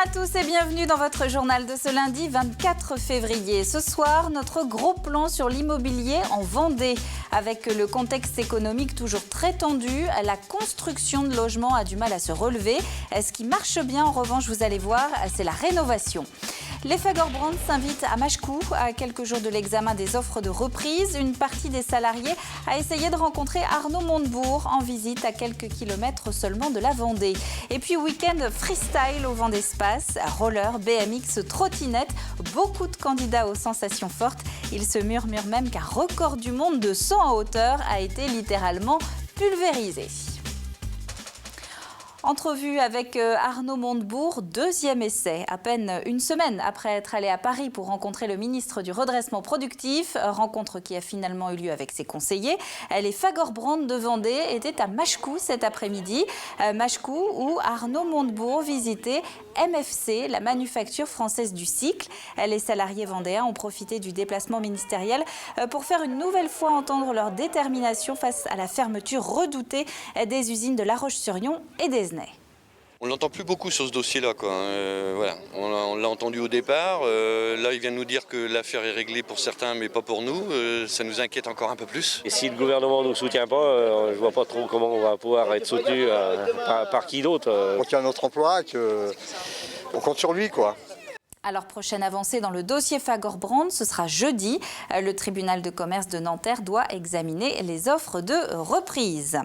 à tous et bienvenue dans votre journal de ce lundi 24 février. Ce soir, notre gros plan sur l'immobilier en Vendée. Avec le contexte économique toujours très tendu, la construction de logements a du mal à se relever. Ce qui marche bien, en revanche, vous allez voir, c'est la rénovation. Les Fagorbrands s'invitent à Machecoul à quelques jours de l'examen des offres de reprise. Une partie des salariés a essayé de rencontrer Arnaud Montebourg en visite à quelques kilomètres seulement de la Vendée. Et puis week-end freestyle au vent d'espace, roller, BMX, trottinette, beaucoup de candidats aux sensations fortes. Il se murmure même qu'un record du monde de saut en hauteur a été littéralement pulvérisé. Entrevue avec Arnaud Montebourg, deuxième essai, à peine une semaine après être allé à Paris pour rencontrer le ministre du redressement productif, rencontre qui a finalement eu lieu avec ses conseillers. Les Fagorbrands de Vendée étaient à Machecoul cet après-midi, Machecoul où Arnaud Montebourg visitait MFC, la manufacture française du cycle. Les salariés vendéens ont profité du déplacement ministériel pour faire une nouvelle fois entendre leur détermination face à la fermeture redoutée des usines de La Roche-sur-Yon et d'Esnay. On ne l'entend plus beaucoup sur ce dossier-là, quoi. Voilà. On l'a entendu au départ. Là, il vient de nous dire que l'affaire est réglée pour certains, mais pas pour nous. Ça nous inquiète encore un peu plus. Et si le gouvernement ne nous soutient pas, je ne vois pas trop comment on va pouvoir être soutenu par qui d'autre. On tient notre emploi, on compte sur lui, quoi. Alors, prochaine avancée dans le dossier Fagorbrands, ce sera jeudi. Le tribunal de commerce de Nanterre doit examiner les offres de reprise.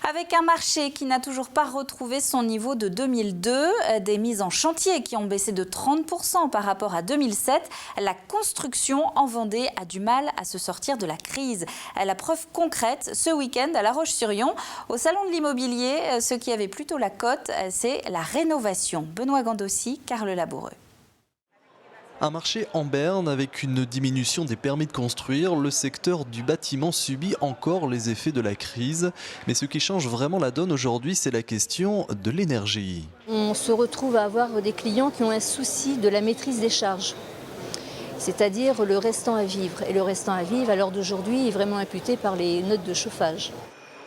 Avec un marché qui n'a toujours pas retrouvé son niveau de 2002, des mises en chantier qui ont baissé de 30% par rapport à 2007, la construction en Vendée a du mal à se sortir de la crise. La preuve concrète, ce week-end à La Roche-sur-Yon, au Salon de l'immobilier, ce qui avait plutôt la cote, c'est la rénovation. Benoît Gandossi, Carl Laboureux. Un marché en berne avec une diminution des permis de construire, le secteur du bâtiment subit encore les effets de la crise. Mais ce qui change vraiment la donne aujourd'hui, c'est la question de l'énergie. On se retrouve à avoir des clients qui ont un souci de la maîtrise des charges, c'est-à-dire le restant à vivre. Et le restant à vivre, à l'heure d'aujourd'hui, est vraiment imputé par les notes de chauffage.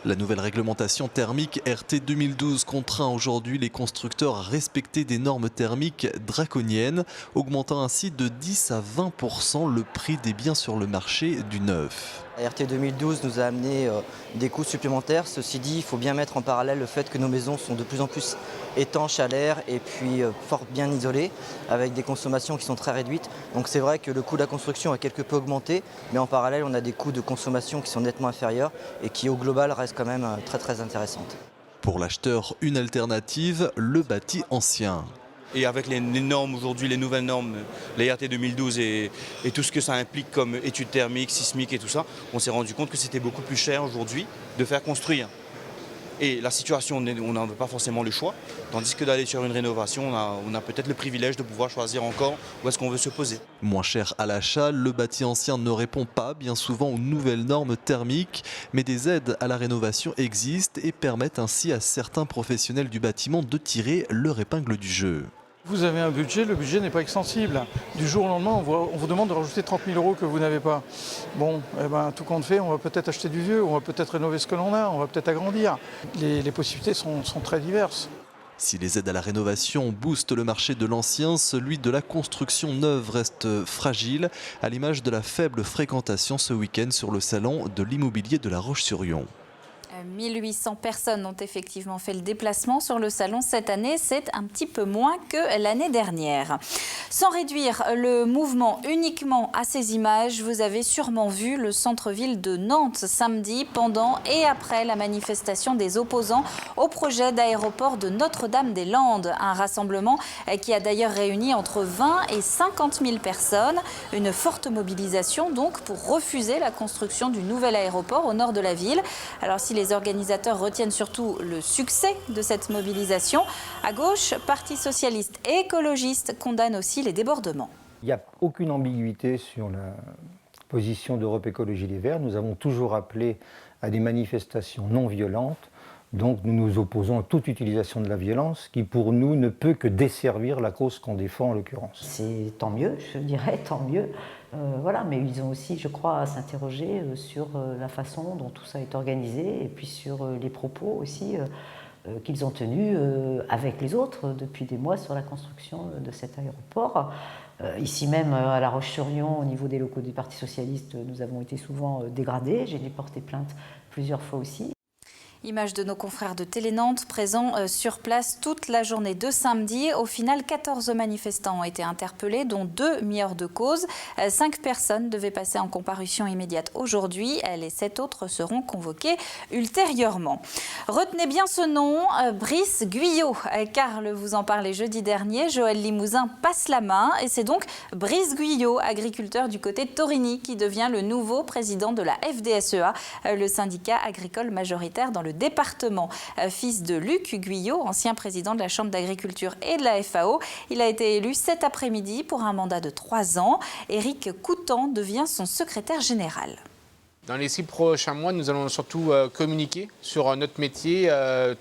La nouvelle réglementation thermique RT 2012 contraint aujourd'hui les constructeurs à respecter des normes thermiques draconiennes, augmentant ainsi de 10 à 20% le prix des biens sur le marché du neuf. La RT 2012 nous a amené des coûts supplémentaires. Ceci dit, il faut bien mettre en parallèle le fait que nos maisons sont de plus en plus étanches à l'air et puis fort bien isolées, avec des consommations qui sont très réduites. Donc c'est vrai que le coût de la construction a quelque peu augmenté, mais en parallèle, on a des coûts de consommation qui sont nettement inférieurs et qui au global restent quand même très intéressantes. Pour l'acheteur, une alternative, le bâti ancien. Et avec les normes aujourd'hui, les nouvelles normes, les RT 2012 et tout ce que ça implique comme études thermiques, sismiques et tout ça, on s'est rendu compte que c'était beaucoup plus cher aujourd'hui de faire construire. Et la situation, on n'en a pas forcément le choix, tandis que d'aller sur une rénovation, on a peut-être le privilège de pouvoir choisir encore où est-ce qu'on veut se poser. Moins cher à l'achat, le bâti ancien ne répond pas bien souvent aux nouvelles normes thermiques, mais des aides à la rénovation existent et permettent ainsi à certains professionnels du bâtiment de tirer leur épingle du jeu. Vous avez un budget, le budget n'est pas extensible. Du jour au lendemain, on vous demande de rajouter 30 000 € que vous n'avez pas. Bon, tout compte fait, on va peut-être acheter du vieux, on va peut-être rénover ce que l'on a, on va peut-être agrandir. Les possibilités sont très diverses. Si les aides à la rénovation boostent le marché de l'ancien, celui de la construction neuve reste fragile, à l'image de la faible fréquentation ce week-end sur le salon de l'immobilier de La Roche-sur-Yon. 1800 personnes ont effectivement fait le déplacement sur le salon cette année. C'est un petit peu moins que l'année dernière. Sans réduire le mouvement uniquement à ces images, vous avez sûrement vu le centre-ville de Nantes samedi pendant et après la manifestation des opposants au projet d'aéroport de Notre-Dame-des-Landes. Un rassemblement qui a d'ailleurs réuni entre 20 et 50 000 personnes. Une forte mobilisation donc pour refuser la construction du nouvel aéroport au nord de la ville. Alors si les organisateurs retiennent surtout le succès de cette mobilisation, à gauche, Parti socialiste et écologiste condamnent aussi les débordements. Il n'y a aucune ambiguïté sur la position d'Europe Écologie Les Verts. Nous avons toujours appelé à des manifestations non violentes. Donc nous nous opposons à toute utilisation de la violence qui pour nous ne peut que desservir la cause qu'on défend en l'occurrence. C'est tant mieux, je dirais tant mieux. Voilà, mais ils ont aussi, je crois, à s'interroger sur la façon dont tout ça est organisé et puis sur les propos aussi qu'ils ont tenus avec les autres depuis des mois sur la construction de cet aéroport. Ici même, à La Roche-sur-Yon, au niveau des locaux du Parti socialiste, nous avons été souvent dégradés. J'ai dû porter plainte plusieurs fois aussi. Image de nos confrères de Télé-Nantes présents sur place toute la journée de samedi. Au final, 14 manifestants ont été interpellés, dont 2 mis hors de cause. 5 personnes devaient passer en comparution immédiate aujourd'hui. Les 7 autres seront convoquées ultérieurement. Retenez bien ce nom, Brice Guyot. Karl vous en parlait jeudi dernier. Joël Limousin passe la main et c'est donc Brice Guyot, agriculteur du côté de Torigny, qui devient le nouveau président de la FDSEA, le syndicat agricole majoritaire dans le département. Fils de Luc Guyot, ancien président de la Chambre d'agriculture et de la FAO, il a été élu cet après-midi pour un mandat de 3 ans. Éric Coutan devient son secrétaire général. Dans les 6 prochains mois, nous allons surtout communiquer sur notre métier,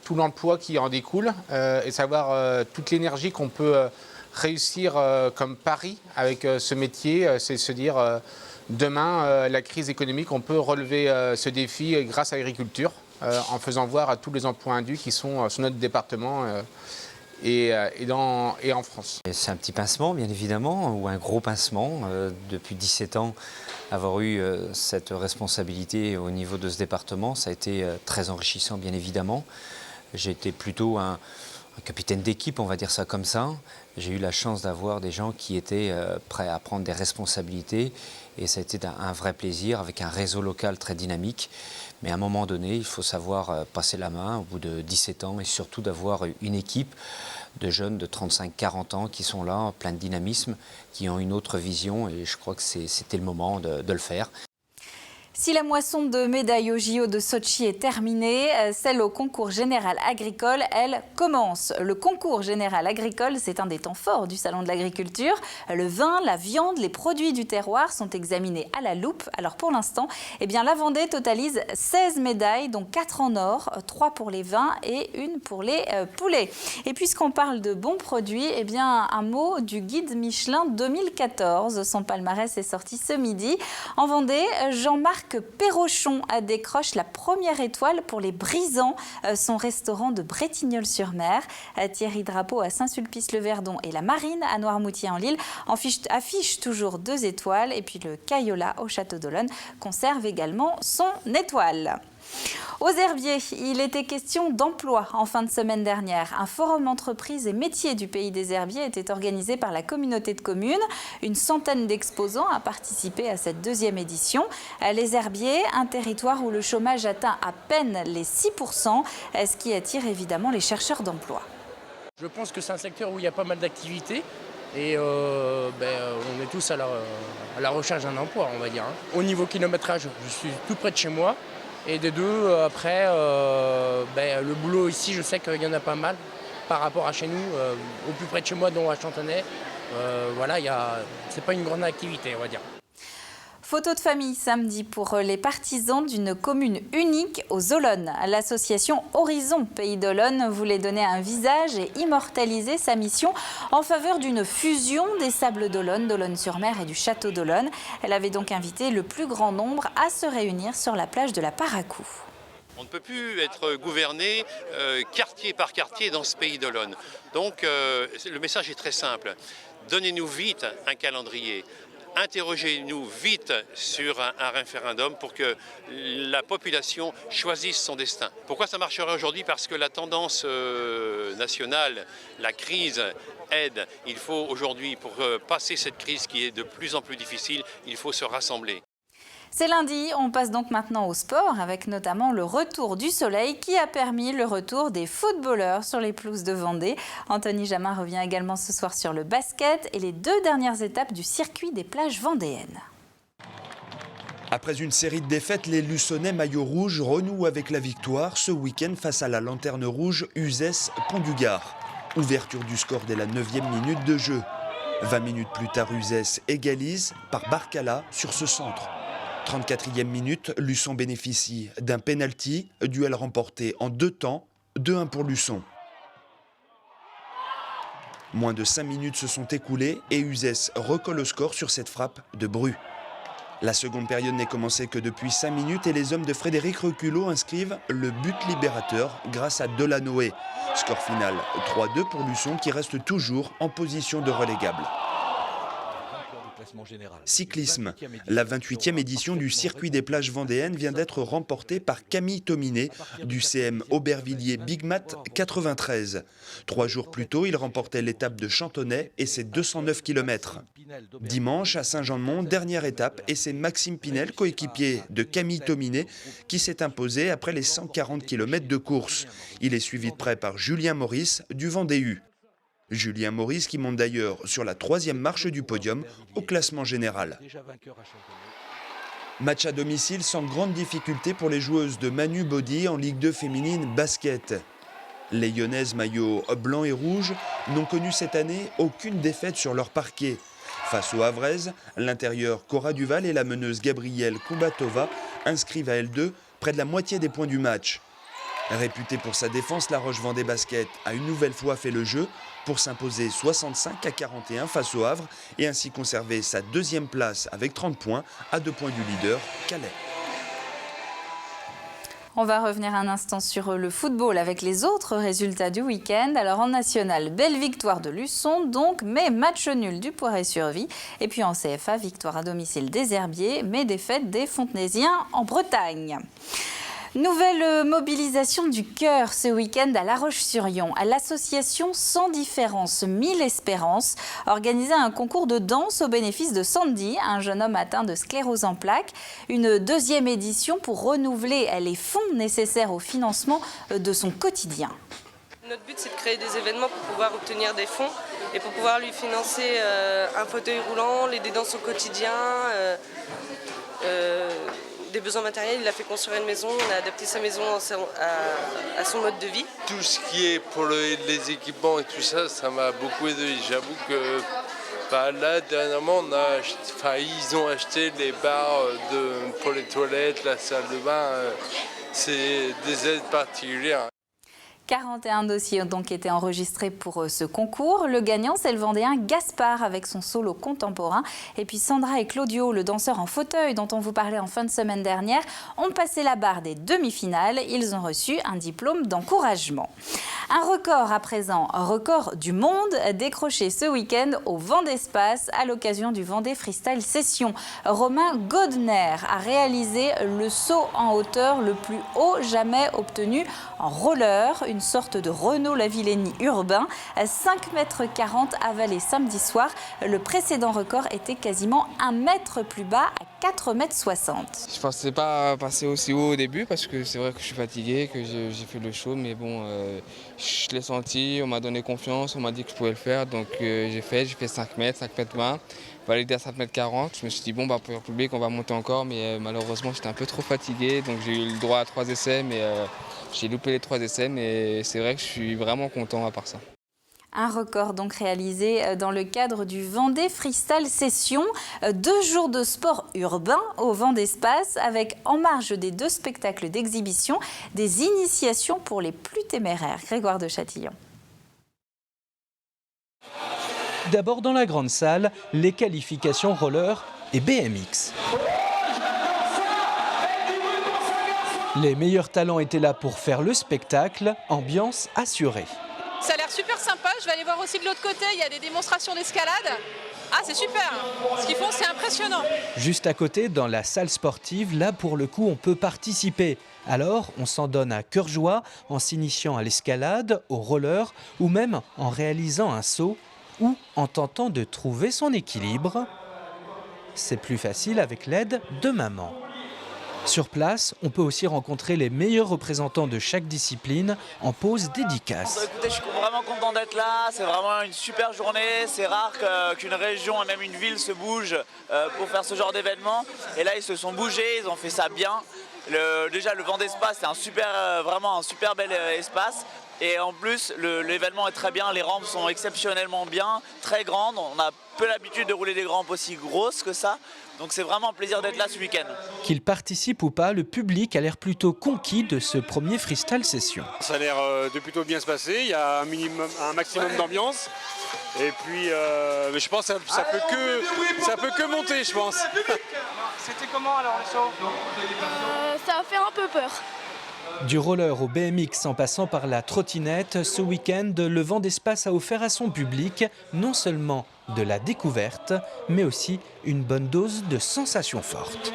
tout l'emploi qui en découle et savoir toute l'énergie qu'on peut réussir comme pari avec ce métier, c'est se dire demain, la crise économique, on peut relever ce défi grâce à l'agriculture. En faisant voir à tous les emplois induits qui sont sur notre département et en France. C'est un petit pincement, bien évidemment, ou un gros pincement. Depuis 17 ans, avoir eu cette responsabilité au niveau de ce département, ça a été très enrichissant, bien évidemment. J'ai été plutôt un capitaine d'équipe, on va dire ça comme ça. J'ai eu la chance d'avoir des gens qui étaient prêts à prendre des responsabilités et ça a été un vrai plaisir avec un réseau local très dynamique. Mais à un moment donné, il faut savoir passer la main au bout de 17 ans et surtout d'avoir une équipe de jeunes de 35-40 ans qui sont là, plein de dynamisme, qui ont une autre vision et je crois que c'était le moment de le faire. Si la moisson de médailles au JO de Sotchi est terminée, celle au concours général agricole, elle, commence. Le concours général agricole, c'est un des temps forts du Salon de l'agriculture. Le vin, la viande, les produits du terroir sont examinés à la loupe. Alors pour l'instant, la Vendée totalise 16 médailles, dont 4 en or, 3 pour les vins et 1 pour les poulets. Et puisqu'on parle de bons produits, un mot du guide Michelin 2014. Son palmarès est sorti ce midi. En Vendée, Jean-Marc Perrochon décroche la première étoile pour les Brisants, son restaurant de Bretignolles-sur-Mer. Thierry Drapeau à Saint-Sulpice-le-Verdon et la Marine à Noirmoutier-en-l'Île affiche toujours 2 étoiles. Et puis le Cayola au Château d'Olonne conserve également son étoile. Aux Herbiers, il était question d'emploi en fin de semaine dernière. Un forum entreprises et métiers du pays des Herbiers était organisé par la communauté de communes. Une centaine d'exposants a participé à cette 2e édition. Les Herbiers, un territoire où le chômage atteint à peine les 6%, ce qui attire évidemment les chercheurs d'emploi. Je pense que c'est un secteur où il y a pas mal d'activités. Et on est tous à la recherche d'un emploi, on va dire. Au niveau kilométrage, je suis tout près de chez moi. Et de 2, après, le boulot ici, je sais qu'il y en a pas mal par rapport à chez nous, au plus près de chez moi, dont à Chantenay. C'est pas une grande activité, on va dire. Photo de famille samedi pour les partisans d'une commune unique aux Olonnes. L'association Horizon Pays d'Olonne voulait donner un visage et immortaliser sa mission en faveur d'une fusion des Sables d'Olonne, d'Olonne-sur-Mer et du Château d'Olonne. Elle avait donc invité le plus grand nombre à se réunir sur la plage de la Paracou. On ne peut plus être gouverné quartier par quartier dans ce Pays d'Olonne. Donc le message est très simple. Donnez-nous vite un calendrier. Interrogez-nous vite sur un référendum pour que la population choisisse son destin. Pourquoi ça marcherait aujourd'hui? Parce que la tendance nationale, la crise aide. Il faut aujourd'hui, pour passer cette crise qui est de plus en plus difficile, il faut se rassembler. C'est lundi, on passe donc maintenant au sport avec notamment le retour du soleil qui a permis le retour des footballeurs sur les pelouses de Vendée. Anthony Jamin revient également ce soir sur le basket et les 2 dernières étapes du circuit des plages vendéennes. Après une série de défaites, les Luçonnais maillot rouge renouent avec la victoire ce week-end face à la lanterne rouge Uzès Pont du Gard. Ouverture du score dès la 9e minute de jeu. 20 minutes plus tard, Uzès égalise par Barcala sur ce centre. 34e minute, Luçon bénéficie d'un penalty, duel remporté en 2 temps, 2-1 pour Luçon. Moins de 5 minutes se sont écoulées et Uzès recolle le score sur cette frappe de Bru. La seconde période n'est commencée que depuis 5 minutes et les hommes de Frédéric Reculot inscrivent le but libérateur grâce à Delanoë. Score final 3-2 pour Luçon qui reste toujours en position de relégable. Cyclisme. La 28e édition du circuit des plages vendéennes vient d'être remportée par Camille Tominé du CM Aubervilliers Big Mat 93. 3 jours plus tôt, il remportait l'étape de Chantonnay et ses 209 km. Dimanche, à Saint-Jean-de-Mont, dernière étape, et c'est Maxime Pinel, coéquipier de Camille Tominé, qui s'est imposé après les 140 km de course. Il est suivi de près par Julien Maurice du Vendée U. Julien Maurice qui monte d'ailleurs sur la 3e marche du podium au classement général. Match à domicile sans grande difficulté pour les joueuses de Manu Body en Ligue 2 féminine basket. Les Lyonnaises maillot blanc et rouge n'ont connu cette année aucune défaite sur leur parquet. Face aux Havraises, l'intérieur Cora Duval et la meneuse Gabrielle Koubatova inscrivent à elles deux près de la moitié des points du match. Réputée pour sa défense, la Roche-Vendée Basket a une nouvelle fois fait le jeu pour s'imposer 65-41 face au Havre et ainsi conserver sa 2e place avec 30 points à 2 points du leader Calais. On va revenir un instant sur le football avec les autres résultats du week-end. Alors en national, belle victoire de Luçon donc, mais match nul du Poiré-sur-Vie. Et puis en CFA, victoire à domicile des Herbiers, mais défaite des Fontenaisiens en Bretagne. Nouvelle mobilisation du cœur ce week-end à La Roche-sur-Yon. L'association Sans Différence 1000 Espérances organisait un concours de danse au bénéfice de Sandy, un jeune homme atteint de sclérose en plaques. Une 2e édition pour renouveler les fonds nécessaires au financement de son quotidien. Notre but, c'est de créer des événements pour pouvoir obtenir des fonds et pour pouvoir lui financer un fauteuil roulant, l'aider dans son quotidien, des besoins matériels. Il a fait construire une maison, on a adapté sa maison à son mode de vie. Tout ce qui est pour les équipements et tout ça, ça m'a beaucoup aidé. J'avoue que là, dernièrement, ils ont acheté les barres pour les toilettes, la salle de bain. C'est des aides particulières. 41 dossiers ont donc été enregistrés pour ce concours. Le gagnant, c'est le Vendéen Gaspard avec son solo contemporain. Et puis Sandra et Claudio, le danseur en fauteuil dont on vous parlait en fin de semaine dernière, ont passé la barre des demi-finales. Ils ont reçu un diplôme d'encouragement. Un record à présent, un record du monde décroché ce week-end au Vendespace à l'occasion du Vendée Freestyle Session. Romain Godner a réalisé le saut en hauteur le plus haut jamais obtenu en roller, une sorte de Renaud Lavillenie urbain, 5,40 m avalé samedi soir. Le précédent record était quasiment 1 mètre plus bas à 4,60 m. Je pensais pas passer aussi haut au début parce que c'est vrai que je suis fatigué, que j'ai fait le show, mais bon, je l'ai senti, on m'a donné confiance, on m'a dit que je pouvais le faire, donc j'ai fait 5 mètres, 5 mètres 20, validé à 5,40 m. Je me suis dit bon, pour le public on va monter encore, mais malheureusement j'étais un peu trop fatigué, donc j'ai eu le droit à 3 essais, mais j'ai loupé les 3 essais, mais c'est vrai que je suis vraiment content à part ça. Un record donc réalisé dans le cadre du Vendée Freestyle Session. 2 jours de sport urbain au Vendespace avec en marge des 2 spectacles d'exhibition des initiations pour les plus téméraires. Grégoire de Châtillon. D'abord dans la grande salle, les qualifications roller et BMX. Les meilleurs talents étaient là pour faire le spectacle, ambiance assurée. Ça a l'air super sympa, je vais aller voir aussi de l'autre côté, il y a des démonstrations d'escalade. Ah, c'est super, ce qu'ils font c'est impressionnant. Juste à côté, dans la salle sportive, là pour le coup on peut participer. Alors on s'en donne à cœur joie en s'initiant à l'escalade, au roller ou même en réalisant un saut ou en tentant de trouver son équilibre. C'est plus facile avec l'aide de maman. Sur place, on peut aussi rencontrer les meilleurs représentants de chaque discipline en pause dédicace. Écoutez, je suis vraiment content d'être là, c'est vraiment une super journée, c'est rare qu'une région et même une ville se bouge pour faire ce genre d'événement. Et là, ils se sont bougés, ils ont fait ça bien. Déjà, le Vendespace, c'est vraiment un super bel espace. Et en plus, l'événement est très bien, les rampes sont exceptionnellement bien, très grandes. On a peu l'habitude de rouler des rampes aussi grosses que ça. Donc c'est vraiment un plaisir d'être là ce week-end. Qu'il participe ou pas, le public a l'air plutôt conquis de ce premier freestyle session. Ça a l'air de plutôt bien se passer, il y a un maximum d'ambiance. Et puis je pense que ça peut que monter, je pense. C'était comment alors le saut? Ça a fait un peu peur. Du roller au BMX en passant par la trottinette, ce week-end, le Vendée Space a offert à son public non seulement de la découverte, mais aussi une bonne dose de sensations fortes.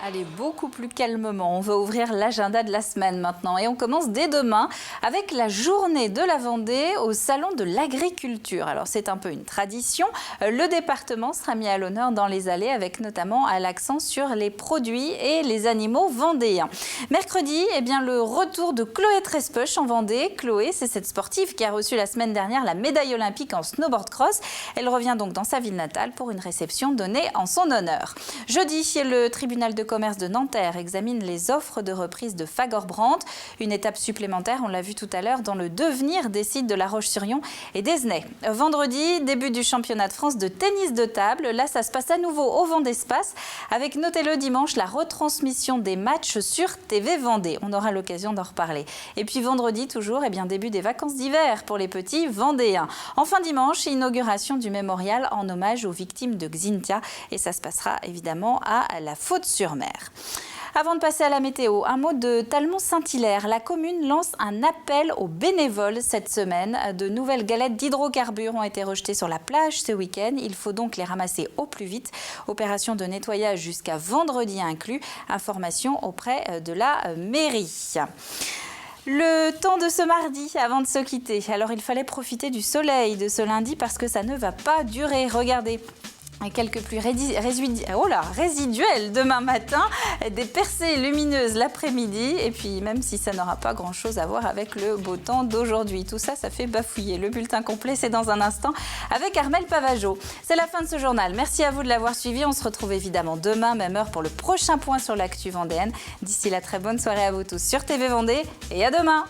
Allez, beaucoup plus calmement, on va ouvrir l'agenda de la semaine maintenant et on commence dès demain avec la journée de la Vendée au Salon de l'Agriculture. Alors c'est un peu une tradition, le département sera mis à l'honneur dans les allées avec notamment l'accent sur les produits et les animaux vendéens. Mercredi, eh bien, le retour de Chloé Trespeuch en Vendée. Chloé, c'est cette sportive qui a reçu la semaine dernière la médaille olympique en snowboard cross. Elle revient donc dans sa ville natale pour une réception donnée en son honneur. Jeudi, le tribunal de commerce de Nanterre examine les offres de reprise de Fagor-Brandt. Une étape supplémentaire, on l'a vu tout à l'heure, dans le devenir des sites de La Roche-sur-Yon et d'Esnay. Vendredi, début du championnat de France de tennis de table. Là, ça se passe à nouveau au Vendée Space avec, notez-le dimanche, la retransmission des matchs sur TV Vendée. On aura l'occasion d'en reparler. Et puis vendredi, toujours, eh bien, début des vacances d'hiver pour les petits Vendéens. Enfin dimanche, inauguration du mémorial en hommage aux victimes de Xynthia. Et ça se passera évidemment à La Faute-sur-Mer. Avant de passer à la météo, un mot de Talmont-Saint-Hilaire. La commune lance un appel aux bénévoles cette semaine. De nouvelles galettes d'hydrocarbures ont été rejetées sur la plage ce week-end. Il faut donc les ramasser au plus vite. Opération de nettoyage jusqu'à vendredi inclus. Information auprès de la mairie. Le temps de ce mardi avant de se quitter. Alors il fallait profiter du soleil de ce lundi parce que ça ne va pas durer. Regardez. Quelques pluies résiduelles demain matin, des percées lumineuses l'après-midi et puis même si ça n'aura pas grand-chose à voir avec le beau temps d'aujourd'hui. Tout ça, ça fait bafouiller. Le bulletin complet, c'est dans un instant avec Armelle Pavageau. C'est la fin de ce journal. Merci à vous de l'avoir suivi. On se retrouve évidemment demain, même heure, pour le prochain point sur l'actu vendéenne. D'ici là, très bonne soirée à vous tous sur TV Vendée et à demain.